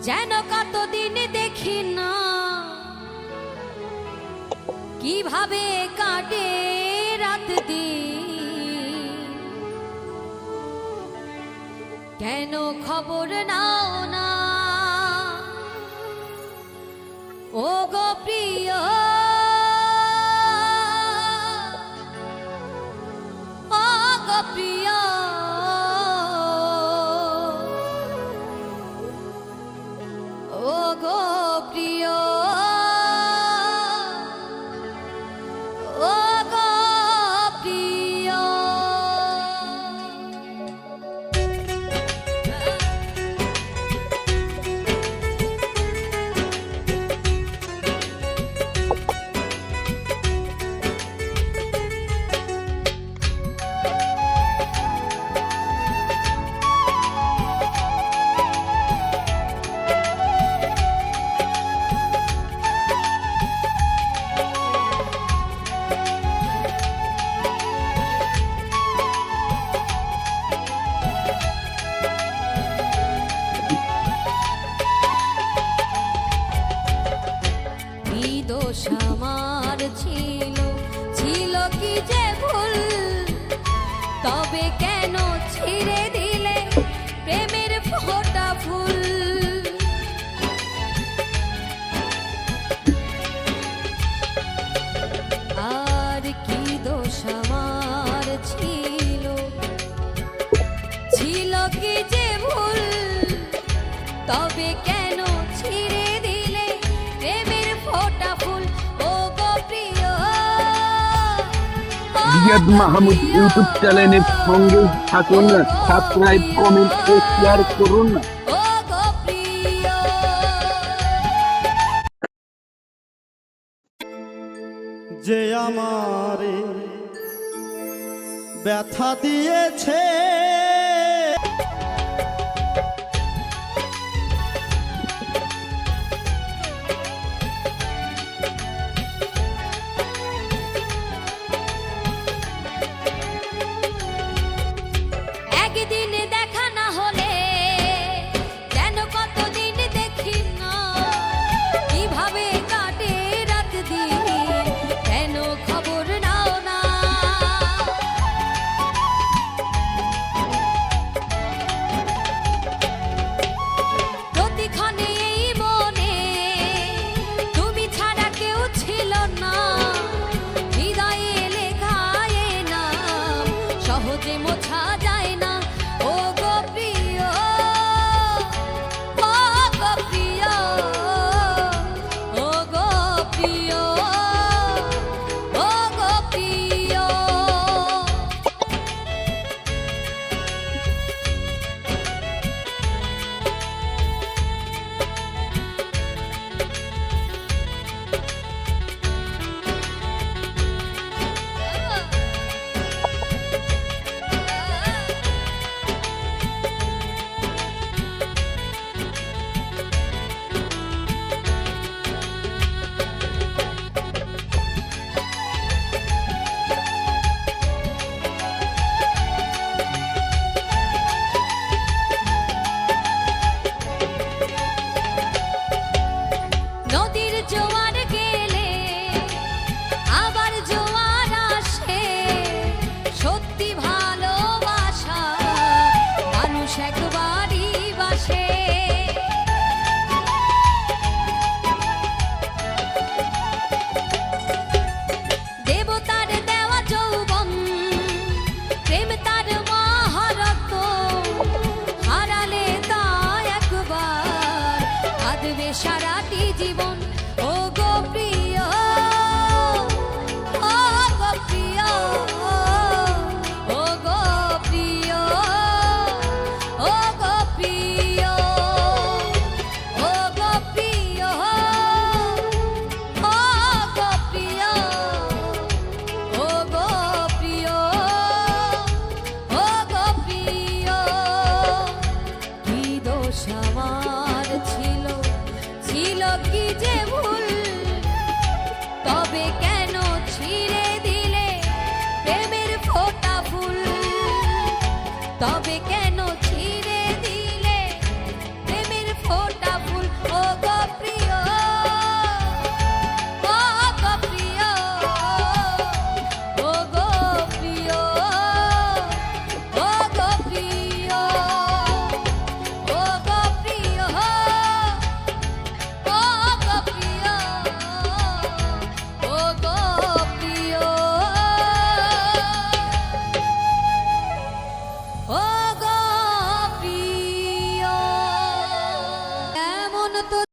যেন কতদিন দেখি না কিভাবে কাটে রাত দিন, কেন খবর নাও না ও গো প্রিয়, ও গো প্রিয়, ও গো প্রিয়, ও গো প্রিয়। দোষ আমার ছিল, ছিল কি যে ভুল, তবে কেন ছিঁড়ে দিলে প্রেমের ফোঁটা ফুল। আর কি দোষ আমার ছিল, ছিল কি যে ভুল, তবে কেন ছিঁড়ে দিলে প্রেমের ফোঁটা ফুল। ও গো প্রিয়, রিয়াদ মাহমুদ ইউটিউব চ্যানেলের সঙ্গে থাকুন, সাবস্ক্রাইব, কমেন্ট ও শেয়ার করুন। ও গো প্রিয়। যে আমারে ব্যথা দিয়েছে, একদিন দেখা না হলে যেন কতদিন দেখি না কিভাবে কাটে রাত দিন, কেন খবর নাও না। প্রতিক্ষণে এই মনে তুমি ছাড়া কেউ ছিল না, হৃদয়ে লেখা এ নাম সহজে মোছা যায়